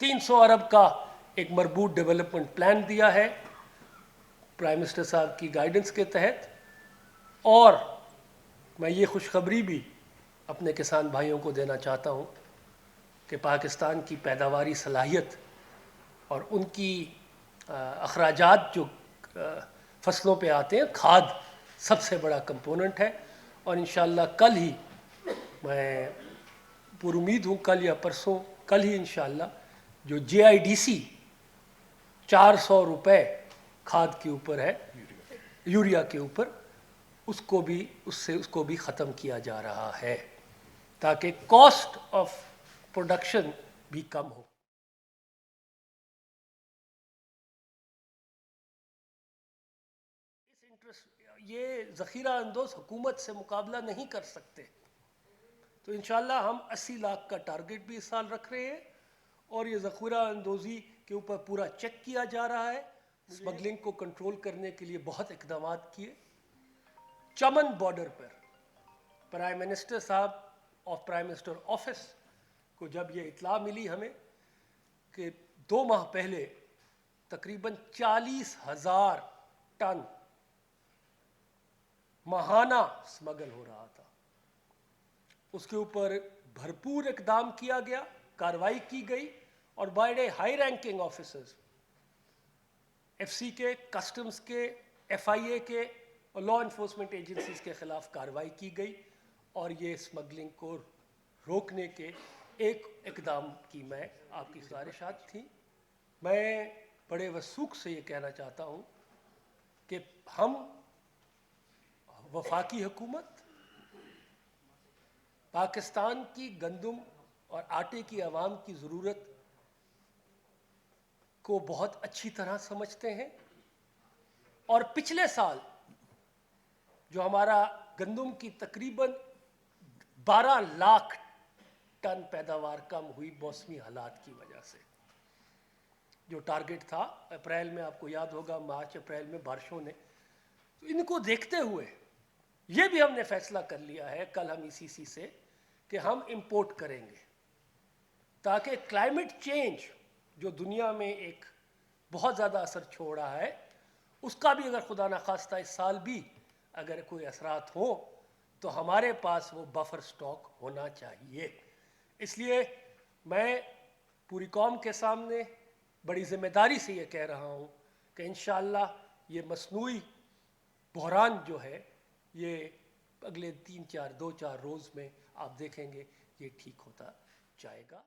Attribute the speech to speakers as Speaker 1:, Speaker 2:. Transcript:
Speaker 1: 300 अरब का एक मरबूत development plan दिया है प्राइम मिनिस्टर साहब की गाइडेंस के तहत। और मैं ये खुशखबरी भी अपने किसान भाइयों को देना चाहता हूँ कि पाकिस्तान की पैदावारी सलाहियत और उनकी अखराजात जो फसलों पे आते हैं, खाद सबसे बड़ा कंपोनेंट है। और इंशाअल्लाह कल ही, मैं पूरी उम्मीद हूँ कल या परसों, कल ही इंशाअल्लाह जो JIDC 400 रुपये खाद के ऊपर है, यूरिया के ऊपर, उसको भी ख़त्म किया जा रहा है ताकि कॉस्ट ऑफ प्रोडक्शन भी कम हो। इस इंटरेस्ट ये ज़ख़ीरा अंदोज़ हुकूमत से मुकाबला नहीं कर सकते, तो इंशाअल्लाह हम 80 लाख का टारगेट भी इस साल रख रहे हैं। और ये ज़ख़ीरा अंदोज़ी के ऊपर पूरा चेक किया जा रहा है। स्मगलिंग को कंट्रोल करने के लिए बहुत इक़दाम किए। चमन बॉर्डर पर प्राइम मिनिस्टर साहब और प्राइम मिनिस्टर ऑफिस को जब ये इत्ला मिली हमें कि 2 माह पहले तकरीबन 40,000 टन माहाना स्मगल हो रहा था, उसके ऊपर भरपूर इक़दाम किया गया, कार्रवाई की गई और बड़े हाई रैंकिंग ऑफिसर्स FC के, कस्टम्स के, FIA के और लॉ इन्फोर्समेंट एजेंसीज के ख़िलाफ़ कार्रवाई की गई और ये स्मगलिंग को रोकने के एक इक़दाम की मैं आपकी गुज़ारिशात थी। मैं बड़े वसूख से ये कहना चाहता हूँ कि हम वफाकी हुकूमत पाकिस्तान की गंदम और आटे की आवाम की ज़रूरत को बहुत अच्छी तरह समझते हैं। और पिछले साल जो हमारा गंदम की तकरीबन 12 लाख टन पैदावार कम हुई मौसमी हालात की वजह से, जो टारगेट था अप्रैल में, आपको याद होगा मार्च अप्रैल में बारिशों ने, तो इनको देखते हुए ये भी हमने फैसला कर लिया है कल हम ECC से कि हम इंपोर्ट करेंगे, ताकि क्लाइमेट चेंज जो दुनिया में एक बहुत ज़्यादा असर छोड़ रहा है, उसका भी अगर खुदा न खास्ता इस साल भी अगर कोई असरात हो तो हमारे पास वो बफर स्टॉक होना चाहिए। इसलिए मैं पूरी कौम के सामने बड़ी ज़िम्मेदारी से ये कह रहा हूँ कि इंशाअल्लाह ये मसनूई बहरान जो है ये अगले 2-4 रोज़ में आप देखेंगे ये ठीक होता जाएगा।